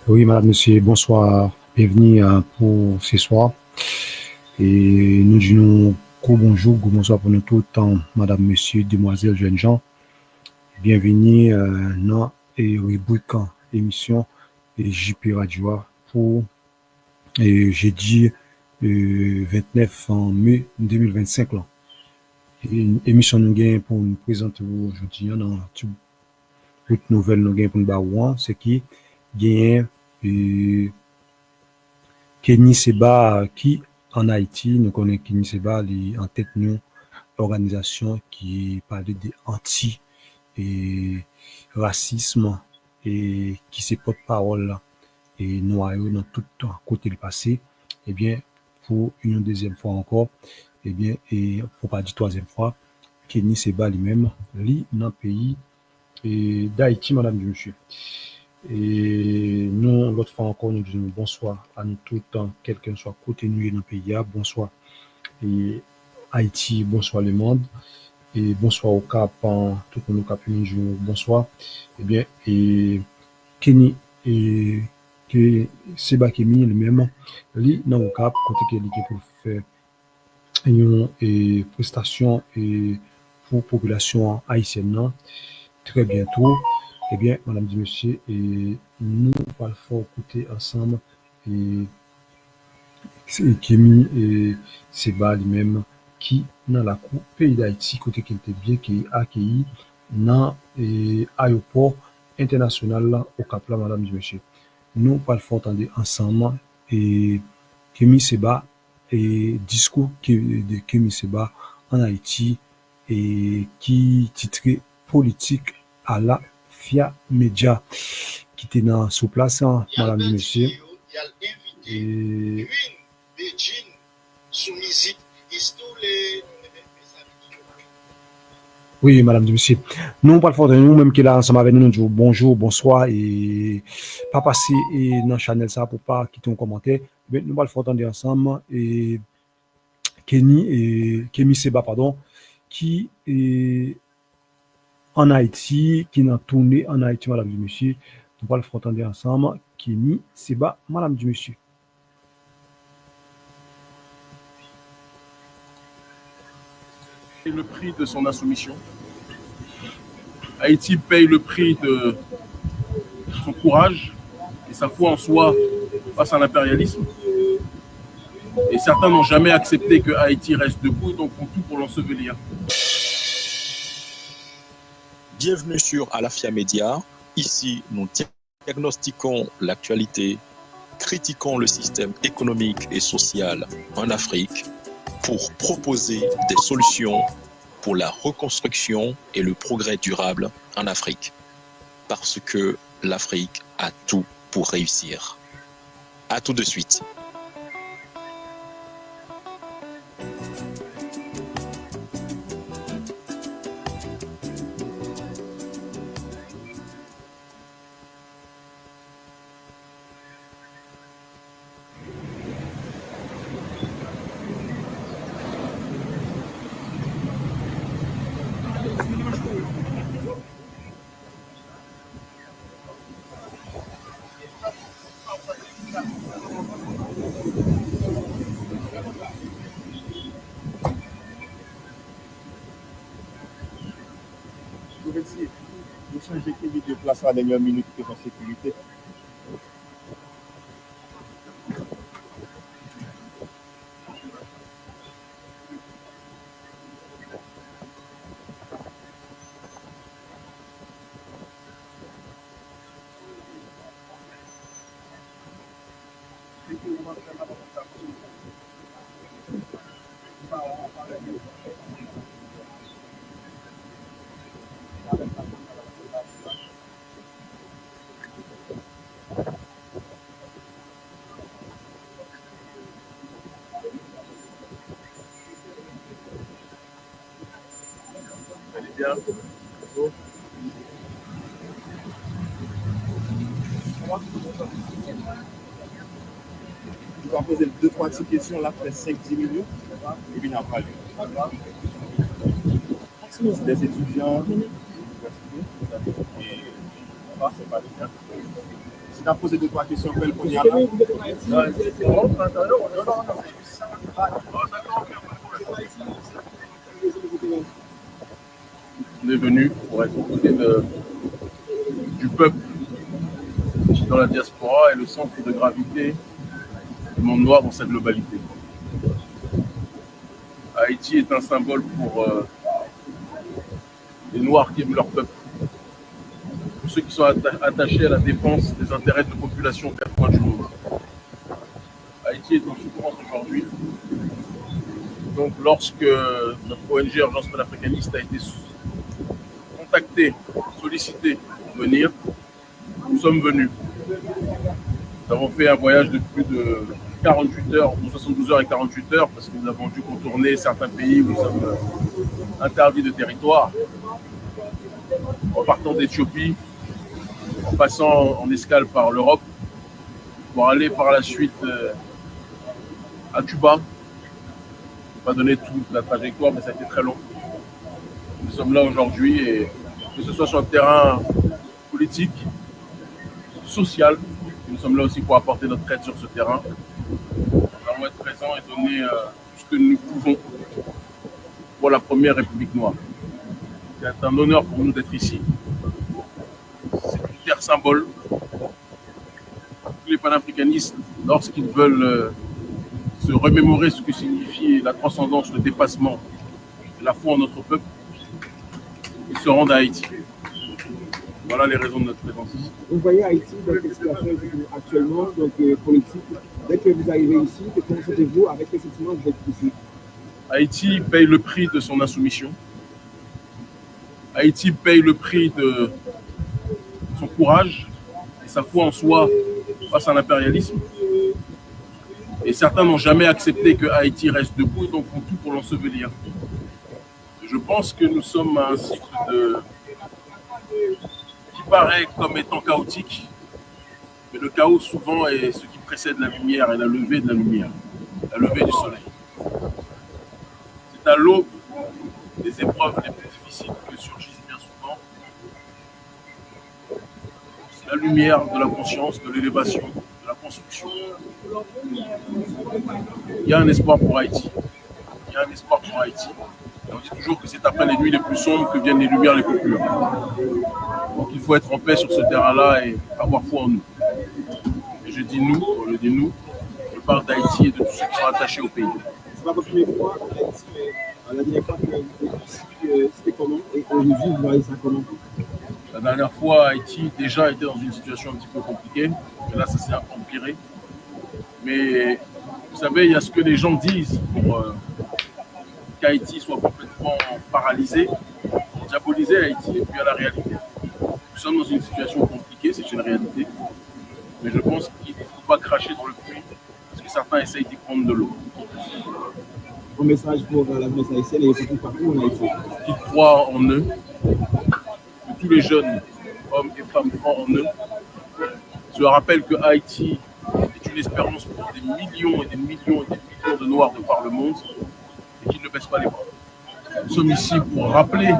Oui, madame, monsieur, bonsoir. Bienvenue pour ce soir. Et nous disons gros bonjour, gros bonsoir pour nous tout le temps, madame, monsieur, demoiselles, jeunes gens. Bienvenue dans et rubrique émission et JP Radio pour jeudi 29 mai 2025. Là. Et une émission nous gagne pour nous présenter aujourd'hui dans toute nouvelle nous gagne pour nous barouan, c'est qui gagne Kenny Seba qui en Haïti, nous connaissons Kenny Seba en tête nous organisation qui parle de anti et racisme et qui se porte-parole et noyau dans tout côté le passé. Eh bien, pour une deuxième fois encore, eh bien, et pour pas dire troisième fois, Kenny Seba lui-même, lui dans le pays d'Haïti, madame et monsieur. Et nous, l'autre fois encore, nous disons bonsoir à nous tout le temps, quelqu'un soit côté nous dans le pays, bonsoir. Et Haïti, bonsoir le monde. Et bonsoir au Cap, tout le monde au Cap, bonsoir. Eh bien, et Kenny, et que Seba Kemi lui-même, lui, dans le Cap, côté qu'il est pour faire une prestation et pour population haïtienne, non? Très bientôt. Eh bien, madame et monsieur, et nous allons écouter ensemble et Kémy et Seba lui-même qui dans la cour pays d'Haïti côté qu'il était bien qui accueilli dans l'aéroport international là, au Cap là, madame et monsieur. Nous allons entendre ensemble et Kémy Seba et discours de Kémy Seba en Haïti et qui titré politique à la FIA Média qui était dans sous place, hein, madame et monsieur. Et oui, madame et monsieur. Nous, pas le fond de nous, même qui là ensemble avec nous, nous disons bonjour, bonsoir et pas passer dans le channel ça pour pas quitter un commentaire. Mais nous, pas le fond de ensemble et Kémy Seba, pardon, qui est en Haïti, qui n'a tourné en Haïti, madame et monsieur. Nous, pas le fond de ensemble. Kémy Seba, madame et monsieur. Le prix de son insoumission. Haïti paye le prix de son courage et sa foi en soi face à l'impérialisme. Et certains n'ont jamais accepté que Haïti reste debout, donc font tout pour l'ensevelir. Bienvenue sur Alafia Média. Ici, nous diagnostiquons l'actualité, critiquons le système économique et social en Afrique pour proposer des solutions pour la reconstruction et le progrès durable en Afrique. Parce que l'Afrique a tout pour réussir. À tout de suite. Nous sommes équipés de place à la dernière minute de en sécurité. Allez bien. On va poser 2-3 petites questions là, après 5-10 minutes, et puis on va parler. Des étudiants, et pas, c'est pas le cas. Si tu as posé 2-3 questions, belles qu'on y a là. On rentre à l'intérieur, on est venu pour être aux côtés du peuple qui est dans la diaspora et le centre de gravité du monde noir dans sa globalité. Haïti est un symbole pour les Noirs qui aiment leur peuple, pour ceux qui sont attachés à la défense des intérêts de populations aux 4 coins du monde. Haïti est en souffrance aujourd'hui. Donc lorsque notre ONG Urgence panafricaniste a été contactée, sollicitée pour venir, nous sommes venus. Nous avons fait un voyage de plus de 48 heures, de 72 heures et 48 heures, parce que nous avons dû contourner certains pays où nous sommes interdits de territoire, en partant d'Éthiopie, en passant en escale par l'Europe, pour aller par la suite à Cuba. Je ne vais pas donner toute la trajectoire, mais ça a été très long. Nous sommes là aujourd'hui, et que ce soit sur le terrain politique, social, nous sommes là aussi pour apporter notre aide sur ce terrain. Nous allons être présents et donner tout ce que nous pouvons pour la première République noire. C'est un honneur pour nous d'être ici. C'est une terre symbole. Tous les panafricanistes, lorsqu'ils veulent se remémorer ce que signifie la transcendance, le dépassement, la foi en notre peuple, ils se rendent à Haïti. Voilà les raisons de notre présence ici. Vous voyez Haïti dans quelle situation actuellement, donc politique. Dès que vous arrivez ici, comment sentez-vous avec les sentiments que vous êtes ici? Haïti paye le prix de son insoumission. Haïti paye le prix de son courage et sa foi en soi face à l'impérialisme. Et certains n'ont jamais accepté que Haïti reste debout et donc font tout pour l'ensevelir. Je pense que nous sommes à un cycle qui paraît comme étant chaotique, mais le chaos souvent est ce qui précède la lumière et la levée de la lumière, la levée du soleil. C'est à l'aube des épreuves les plus difficiles que surgissent bien souvent la lumière de la conscience, de l'élévation, de la construction. Il y a un espoir pour Haïti. Il y a un espoir pour Haïti. Et on dit toujours que c'est après les nuits les plus sombres que viennent les lumières les plus pures. Donc il faut être en paix sur ce terrain-là et avoir foi en nous. Et je dis nous, je parle d'Haïti et de tous ceux qui sont attachés au pays. C'est pas votre première fois en Haïti, mais la dernière fois que vous êtes ici, c'était comment? Et aujourd'hui, vous voyez ça comment? La dernière fois, Haïti déjà était dans une situation un petit peu compliquée. Et là, ça s'est empiré. Mais vous savez, il y a ce que les gens disent pour qu'Haïti soit complètement paralysé, pour diaboliser Haïti, et puis à la réalité. Nous sommes dans une situation compliquée, c'est une réalité. Mais je pense qu'il ne faut pas cracher dans le puits, parce que certains essayent d'y prendre de l'eau. Un message pour la jeunesse haïtienne et surtout partout en Haïti. Qui croient en eux, que tous les jeunes, hommes et femmes, croient en eux. Je rappelle que Haïti est une espérance pour des millions et des millions et des millions de Noirs de par le monde et qui ne baissent pas les bras. Nous sommes ici pour rappeler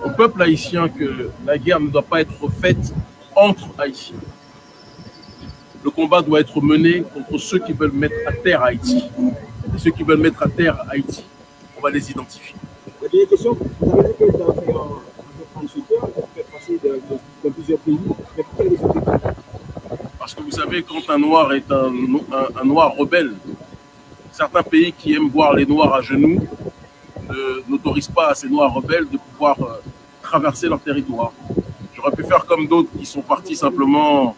au peuple haïtien que la guerre ne doit pas être faite entre Haïtiens. Le combat doit être mené contre ceux qui veulent mettre à terre Haïti. Et ceux qui veulent mettre à terre Haïti, on va les identifier. La dernière question, vous avez dit que vous avez fait un 38 heures, vous faites passer dans plusieurs pays, mais pour quelle raison? Parce que vous savez, quand un noir est un noir rebelle, certains pays qui aiment voir les noirs à genoux n'autorisent pas à ces noirs rebelles de pouvoir traverser leur territoire. J'aurais pu faire comme d'autres qui sont partis simplement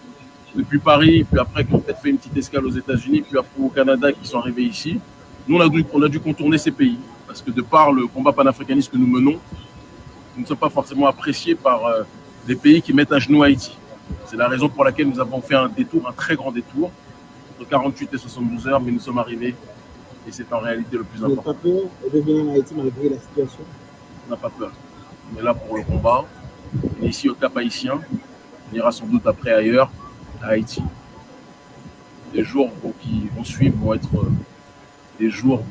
depuis Paris, puis après qui ont peut-être fait une petite escale aux États-Unis, puis après au Canada, qui sont arrivés ici. Nous, on a dû contourner ces pays, parce que de par le combat panafricaniste que nous menons, nous ne sommes pas forcément appréciés par des pays qui mettent à genoux Haïti. C'est la raison pour laquelle nous avons fait un détour, un très grand détour, de 48 et 72 heures, mais nous sommes arrivés, et c'est en réalité le plus important. Vous n'avez pas peur de venir en Haïti malgré la situation? On n'a pas peur. On est là pour le combat. On est ici au Cap Haïtien. On ira sans doute après ailleurs, à Haïti. Les jours qui vont suivre vont être des jours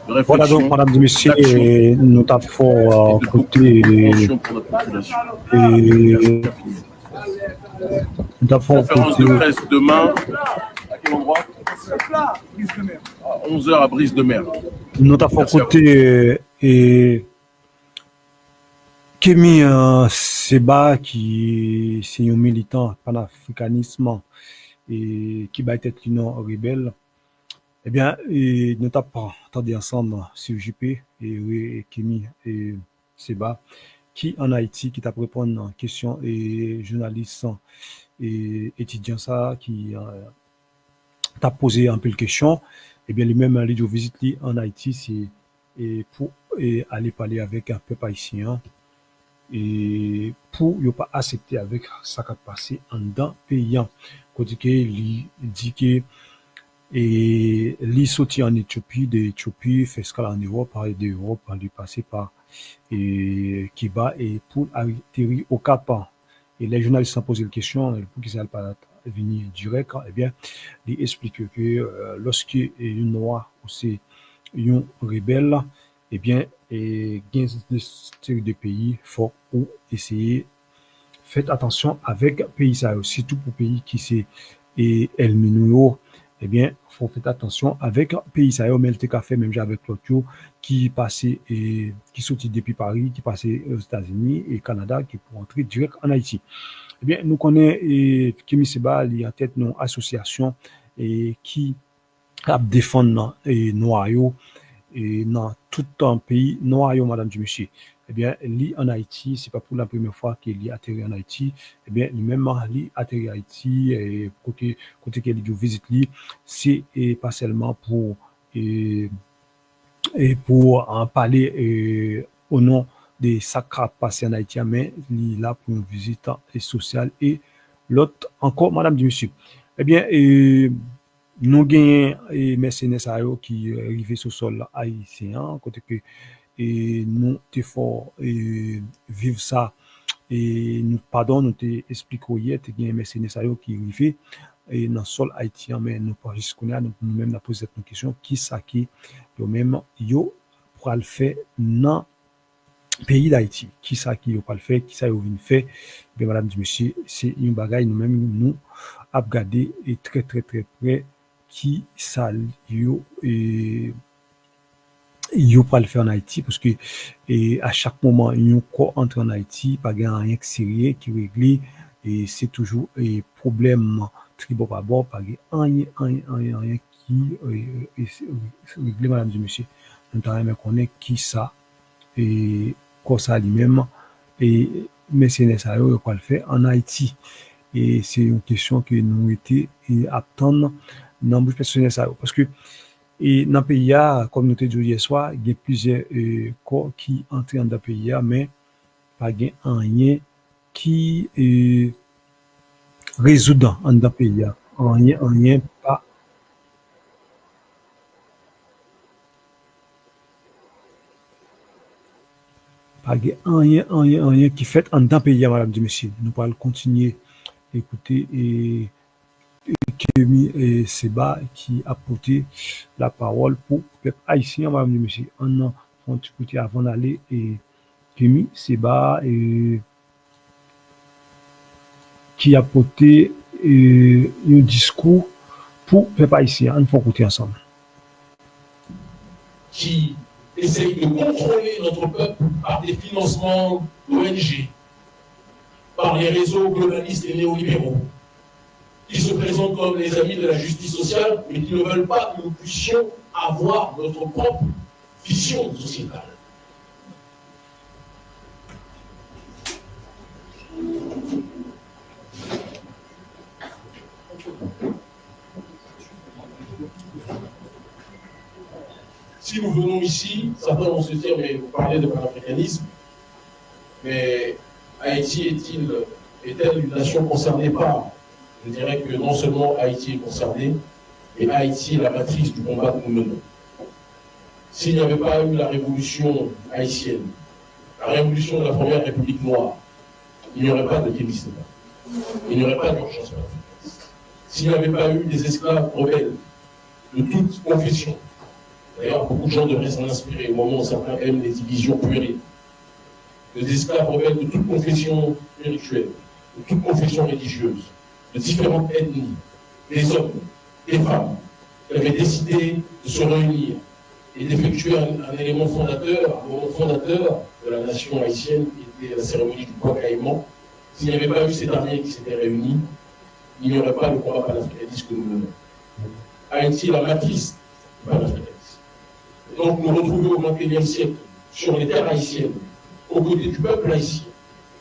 de Voilà donc, réflexion, madame et messieurs, d'action nous avons et de côté, compréhension pour notre population. et nous avons Conférence de côté, presse demain, à quel endroit? À 11 h à Brise de Mer. nous avons Merci à vous. côté, et Kémy Seba, qui c'est un militant panafricanisme et qui va être l'union rebelle. Eh bien, et nous avons entendu ensemble sur JP et Kémy et Seba, qui en Haïti, qui t'a répondre à question et journaliste et étudiant ça, qui t'a posé un peu de questions. Eh bien, lui-même, aller de visite en Haïti, c'est pour aller parler avec un peuple haïtien et pour ne pas accepter avec ça qui a passé en dedans payant. Côté que lui dit que et lui sorti en Éthiopie, d'Éthiopie, fait escale en Europe, par d'Europe, lui passer par Kiba et pour atterrir au Cap. Et les journalistes ont posé la question pour qu'ils n'aillent pas venir direct. Eh bien, il explique que lorsque une noir ou c'est un rebelle, eh bien, et gain de pays faut ou essayer faites attention avec pays ça surtout pour pays qui c'est et El Minuyo, eh bien faut faire attention avec pays ça mais le cas fait même avec l'autre qui passait et qui sortit depuis Paris qui passait aux États-Unis et Canada qui pour entrer direct en Haïti. Eh bien nous connaissons Kémy Seba il y a tête non association et qui a défendre et noyau et dans tout un pays noyau madame du monsieur. Eh bien, lui en Haïti, c'est pas pour la première fois qu'il est atterri en Haïti. Eh bien, lui-même, lui atterri en Haïti et côté qu'il visite lui, c'est pas seulement pour et pour en parler au nom des sacres passés en Haïti, mais il est là pour une visite sociale et l'autre encore, madame du monsieur. Eh bien, nous gagnons et mercenaires qui arrivent sur le sol haïtien, côté que et nous te fort vivre ça et nous pardon nous te expliquer hier te gagne mercenaires qui arrivent et dans le sol haïtien mais nous pas juste connaître nous même la poser cette question qui ça qui yo même yo pour le faire dans pays d'Haïti qui ça qui yo pas le faire qui ça yo vinn faire ben madame dit monsieur c'est une bagaille nous même nous a regarder et très très très près qui ça yo et yo pas le faire en Haïti parce que à chaque moment yon entre en Haïti pas gain rien sérieux qui réglé et c'est toujours et problème tribo pas bon pas rien qui réglé madame du monsieur nous t'aimerais connaître qui ça et quoi ça lui-même et mercenaires ça yo pas le faire en Haïti et c'est une question que nous été attendre dans bouche personnelle ça parce que et dans le pays, comme nous t'ai dit hier soir, il y a plusieurs corps qui entrent dans le pays, mais pas rien qui résout dans le pays. Rien, pas rien qui fait dans le pays, madame et monsieur. Nous allons continuer à écouter et Kémy et Seba qui a porté la parole pour le peuple haïtien, madame et monsieur. On a écouté avant d'aller et Kémy Seba qui a porté un discours pour le peuple haïtien. On faut écouter ensemble. Qui essaye de contrôler notre peuple par des financements d'ONG, par les réseaux globalistes et néolibéraux, qui se présentent comme les amis de la justice sociale, mais qui ne veulent pas que nous puissions avoir notre propre vision sociétale. Si nous venons ici, certains vont se dire, mais vous parlez de panafricanisme, mais Haïti est-elle une nation concernée par? Je dirais que non seulement Haïti est concernée, mais Haïti est la matrice du combat que nous menons. S'il n'y avait pas eu la révolution haïtienne, la révolution de la première République noire, il n'y aurait pas de Kémy Seba. Il n'y aurait pas d'urgence panafricaine. S'il n'y avait pas eu des esclaves rebelles de toute confession, D'ailleurs, beaucoup de gens devraient s'en inspirer au moment où certains aiment les divisions puériles. Les esclaves rebelles de toute confession spirituelle, de toute confession religieuse, de différentes ethnies, des hommes, des femmes, qui avaient décidé de se réunir et d'effectuer un élément fondateur, un moment fondateur de la nation haïtienne, qui était la cérémonie du bois caïman. S'il n'y avait pas eu cette armée qui s'était réunie, il n'y aurait pas le combat panafricaniste que nous menons. Haïti est la matrice du panafricanisme. Donc nous retrouvons au XXIe siècle, sur les terres haïtiennes, aux côtés du peuple haïtien,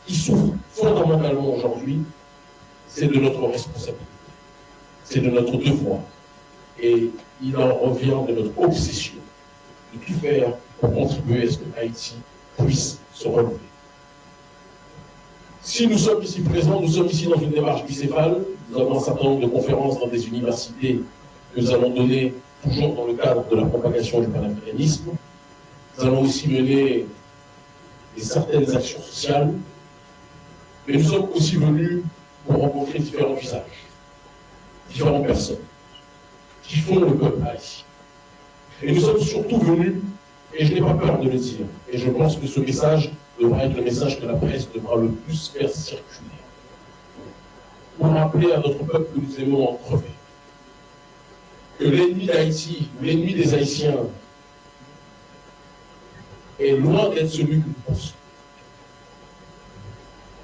qui souffre fondamentalement aujourd'hui, c'est de notre responsabilité, c'est de notre devoir. Et il en revient de notre obsession de tout faire pour contribuer à ce que Haïti puisse se relever. Si nous sommes ici présents, nous sommes ici dans une démarche bicéphale. Nous avons un certain nombre de conférences dans des universités que nous allons donner toujours dans le cadre de la propagation du panafricanisme. Nous allons aussi mener certaines actions sociales, mais nous sommes aussi venus pour rencontrer différents visages, différentes personnes qui font le peuple haïtien. Et nous sommes surtout venus, et je n'ai pas peur de le dire, et je pense que ce message devra être le message que la presse devra le plus faire circuler, pour rappeler à notre peuple que nous aimons en crever, que l'ennemi d'Haïti, l'ennemi des Haïtiens, est loin d'être celui que nous pensons.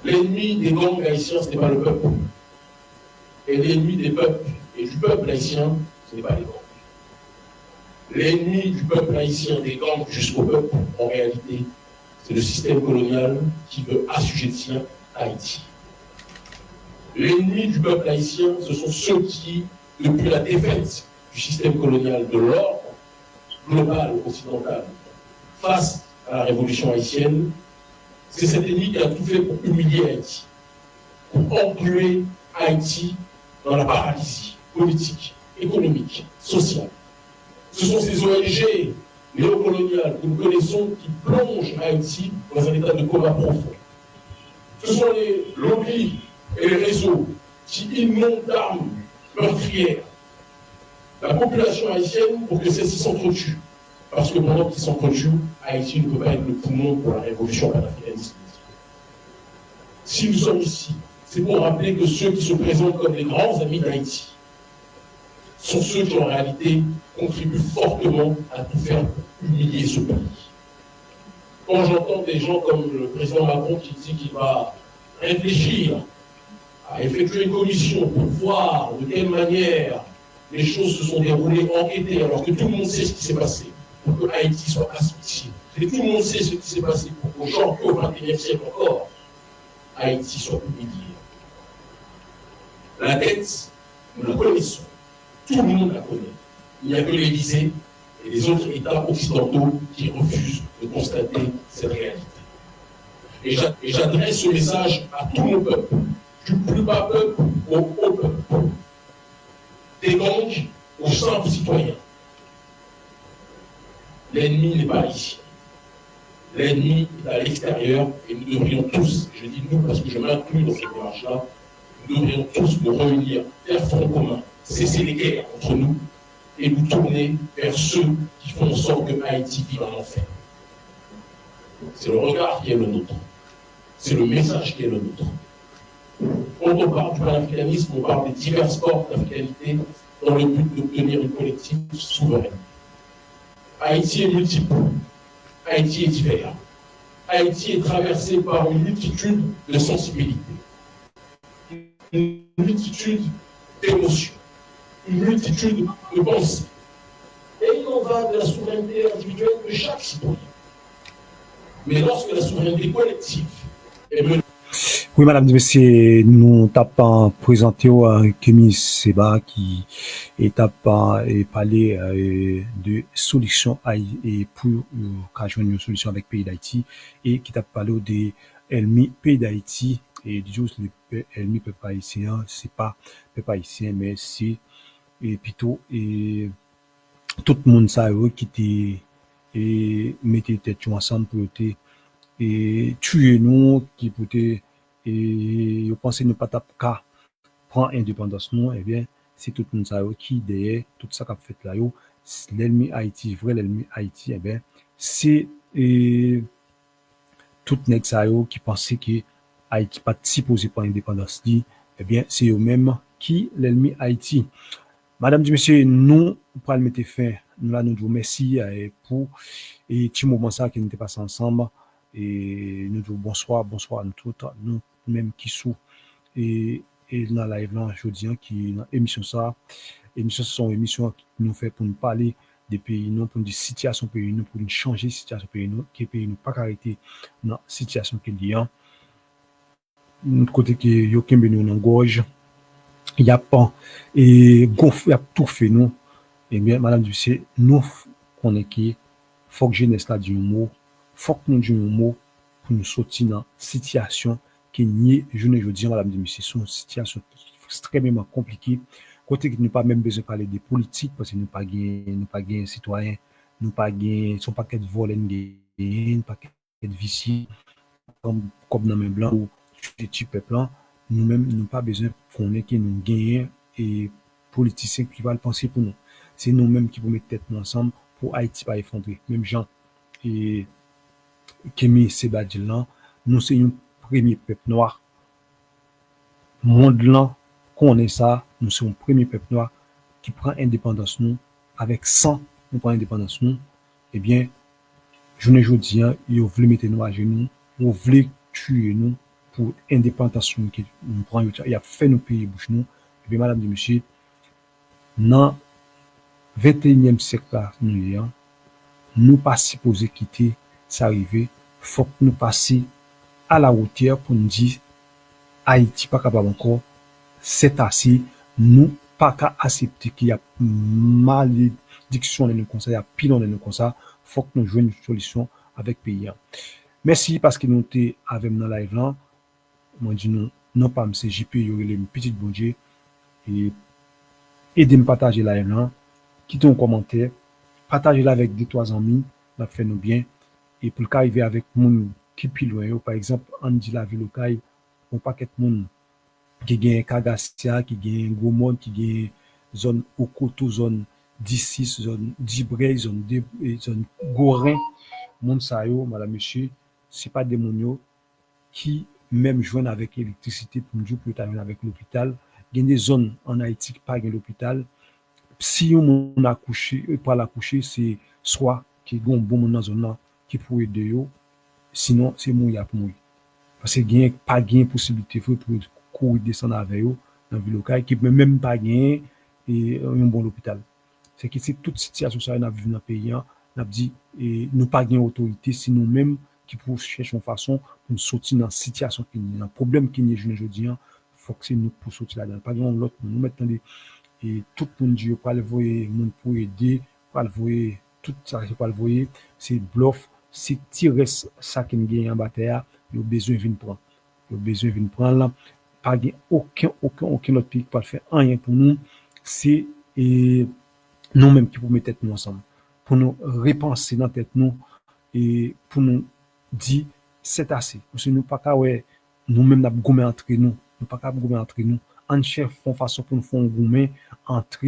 L'ennemi des gangs haïtiens, ce n'est pas le peuple. Et l'ennemi des peuples et du peuple haïtien, ce n'est pas les gangs. L'ennemi du peuple haïtien, des gangs jusqu'au peuple, en réalité, c'est le système colonial qui veut assujettir Haïti. L'ennemi du peuple haïtien, ce sont ceux qui, depuis la défaite du système colonial de l'ordre global occidental face à la révolution haïtienne, c'est cet ennemi qui a tout fait pour humilier Haïti, pour engluer Haïti dans la paralysie politique, économique, sociale. Ce sont ces ONG néocoloniales que nous connaissons qui plongent Haïti dans un état de coma profond. Ce sont les lobbies et les réseaux qui inondent d'armes meurtrières la population haïtienne pour que celle-ci s'entretue. Parce que pendant qu'ils s'entretuent, Haïti ne peut pas être le poumon pour la révolution panafricaniste. Si nous sommes ici, c'est pour rappeler que ceux qui se présentent comme les grands amis d'Haïti sont ceux qui, en réalité, contribuent fortement à tout faire pour humilier ce pays. Quand j'entends des gens comme le président Macron qui dit qu'il va réfléchir à effectuer une commission pour voir de quelle manière les choses se sont déroulées, enquêter, alors que tout le monde sait ce qui s'est passé, pour que Haïti soit asphyxié. Et tout le monde sait ce qui s'est passé pour qu'aujourd'hui, au XXIe siècle encore, Haïti soit humilié. La dette, nous la connaissons. Tout le monde la connaît. Il n'y a que l'Élysée et les autres États occidentaux qui refusent de constater cette réalité. Et j'adresse ce message à tous nos peuples, du plus bas peuple au haut peuple, des gangs aux simples citoyens. L'ennemi n'est pas ici. L'ennemi est à l'extérieur et nous devrions tous, je dis nous parce que je m'inclus dans cette démarche-là, nous devrions tous nous réunir, faire front commun, cesser les guerres entre nous et nous tourner vers ceux qui font en sorte que Haïti vive en enfer. C'est le regard qui est le nôtre. C'est le message qui est le nôtre. Quand on parle du panafricanisme, on parle des diverses formes d'africanité dans le but d'obtenir une collective souveraine. Haïti est multiple. Haïti est divers. Haïti est traversé par une multitude de sensibilités, une multitude d'émotions, une multitude de pensées. Et il en va de la souveraineté individuelle de chaque citoyen. Mais lorsque la souveraineté collective est menée. Oui, madame, monsieur, nous t'avons présenté Kémy Seba qui est parlé de solutions et pour joindre une solution avec le pays d'Haïti et qui t'a parlé de l'ennemi pays d'Haïti et du coup l'ennemi peuple haïtien, c'est pas peuple haïtien mais c'est plutôt et tout le monde ça qui mettait tête ensemble pour et tuer nous qui pour et je pense que nous pas qu'à prendre indépendance nous, eh bien c'est tout le monde ça qui derrière tout ça qu'a fait là l'ennemi Haïti, vrai l'ennemi Haïti, eh bien, c'est tout nèg sa yo qui pensait que Haïti pas supposé pour indépendance li, eh bien, c'est eux-mêmes qui l'ennemi Haïti. Madame, monsieur, nous, pour le mettre fin, nous là, nous vous merci pour et petit moment ça qui nous était passé ensemble. Et nous disons bonsoir à nous tous, nous même qui sous et dans la live là, je dis qui dans émission ça, émission sont émission qui nous fait pour nous parler des pays nous, pour nous dire situation pays nous, pour nous changer situation pays nous, qui pays nous pas arrêter dans situation qu'il y a. Notre côté que yo kembe nous dans gorge, il y a pas et gonfle, il y a tout fait nous. Eh bien, madame Ducé, nous connaît qui faut que jeunesse là dit un mot, faut que nous disions un mot pour nous sortir dans situation qui nie journée aujourd'hui madame de monsieur son situation extrêmement compliquée côté que nous pas même besoin de parler des politiques parce que nous pas gain citoyens nous pas gain son paquet de volets gain paquet de viciés comme dans main blanc ou petit peuple nous même nous pas besoin qu'on ait que nous gagnons et politiciens qui vont penser pour nous c'est nous mêmes qui vont mettre tête ensemble pour Haïti pas effondrer même gens et Kémy Sebadil là nous c'est un premier peuple noir monde là connaît ça nous sommes un premier peuple noir qui prend indépendance nous avec 100 nous prend indépendance nous eh bien journée jodi ils voulu mettre nous à genoux ils voulu tuer nous pour indépendance qui nous prend il a fait nous payer bouche nous et bien madame et monsieur dans 21e siècle là nous pas supposé quitter ça arrivé faut que nous passer à la hauteur pour nous dire Haïti pas capable encore c'est assez nous pas qu'à accepter qu'il y a malédiction dans nos conseils il y a pilon dans nos conseils faut que nous joignons une solution avec pays merci parce que nous étions avec nous dans live là moi dis nous non pas monsieur JP il y aurait une petite bon Dieu et aidez-moi partager live là quittez un commentaire partagez la avec 2-3 amis ça fait nous bien et pour arriver avec moun qui plus loin par exemple on dit la ville locale on paquet moun qui gagne Kagassia qui gagne Gros Monde qui gagne zone Okoto zone 16 zone Dibré zone Gorin moun sa yo madame monsieur c'est pas des moun yo qui même joindre avec électricité pour nous pour aller avec l'hôpital il y a des zones en Haïti qui pas gagne l'hôpital si on a accouché pour l'accoucher c'est soit qui gon bon moun dans zone là qui pour aider yo sinon c'est mourir pour mourir parce que gagne pas gagne possibilité pour courir descendre avec eux dans ville locale qui peut même pas gagner et un bon hôpital c'est que c'est toute situation ça n'a vu dans pays n'a dit et nous pas gagner autorité si nous même qui pour chercher une façon pour sortir dans situation qui est un problème qui est aujourd'hui faut que c'est nous pour sortir là-dedans pas dans l'autre nous mettons et tout le monde dit pour aller voir monde pour aider pour aller voir tout ça c'est pas le voyer c'est bluff c'est tirer ça qui gagne en bataille il a besoin de prendre là pas aucun autre pays qui peut faire rien pour nous c'est nous mêmes qui pour mettre tête nous ensemble pour nous repenser dans tête nous et pour nous dire c'est assez parce que nous pas ouais nous mêmes n'a gommer entre nous pas capable gommer entre nous en chef font façon pour nous font gommer entre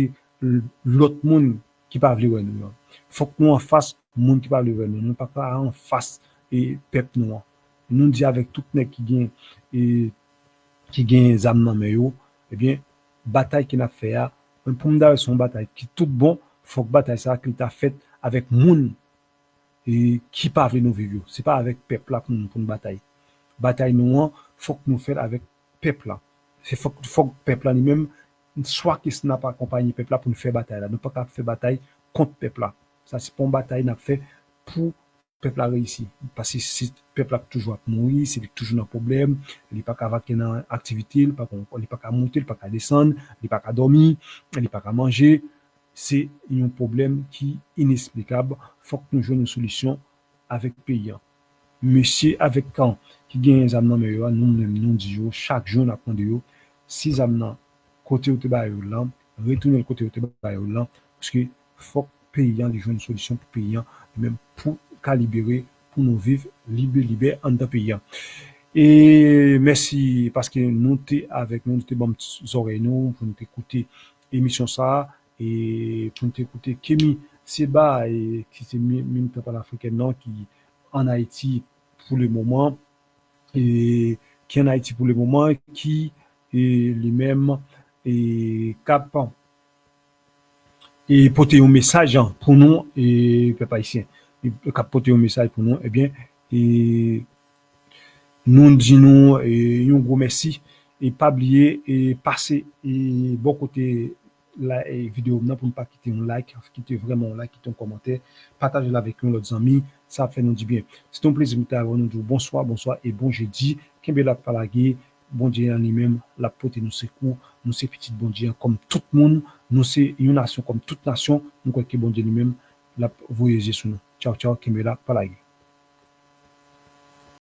l'autre monde qui pas vouloir nous faut que nous en face monde qui pas vouloir nous pas en face et peuple noir nous dit avec tout nèg qui gagne zam nan men yo eh bien bataille qui n'a fait pour me son bataille qui tout bon faut que bataille ça qui t'a fait avec moun et qui pas veut nous vivre c'est pas avec peuple là pour nous bataille nous faut que nous faire avec peuple là c'est faut que peuple là lui-même soit qui n'a pas accompagné peuple là pour nous faire bataille là nous pas faire bataille contre peuple là ça c'est pour une bataille n'a fait pour peuple a réussi parce que si peuple a toujours mourir c'est toujours un problème il pas qu'à vaquer dans activité il pas qu'à monter il pas qu'à descendre il pas qu'à dormir il pas qu'à manger c'est un problème qui inexplicable faut que nous jouions une solution avec pays monsieur avec quand qui gagne les amenants meilleurs nous même nous disons chaque jour on apprend de yo si amenants côté où ba yo là retourner le côté où ba yo là parce que faut pays les jouer une solution pour pays même pour qu'à libérer pour nous vivre libre en dans pays et merci parce que nous t'es avec nous t'es bon oreilles nous pour nous écouter émission ça et pour nous écouter Kémy c'est bas et qui c'est militant panafricain non qui en Haïti pour le moment et qui en Haïti pour le moment qui est les mêmes et cap et porter un message pour nous et peuple haïtien cap porter un message pour nous eh bien et nous disons un gros merci et pas oublier et passer et bon côté la vidéo pour ne pas quitter un like, quitter vraiment un like, quitter un commentaire, partagez-la avec nos amis, ça fait nous du bien. C'est un plaisir de vous dire bonsoir et bon jeudi. Kembela Palagé, bon Dieu en lui-même, la pote nous secours, nous c'est petit bon Dieu comme tout le monde, nous c'est une nation comme toute nation, nous croyons que bon Dieu lui-même la voyager sur nous. Ciao Kembela Palagé.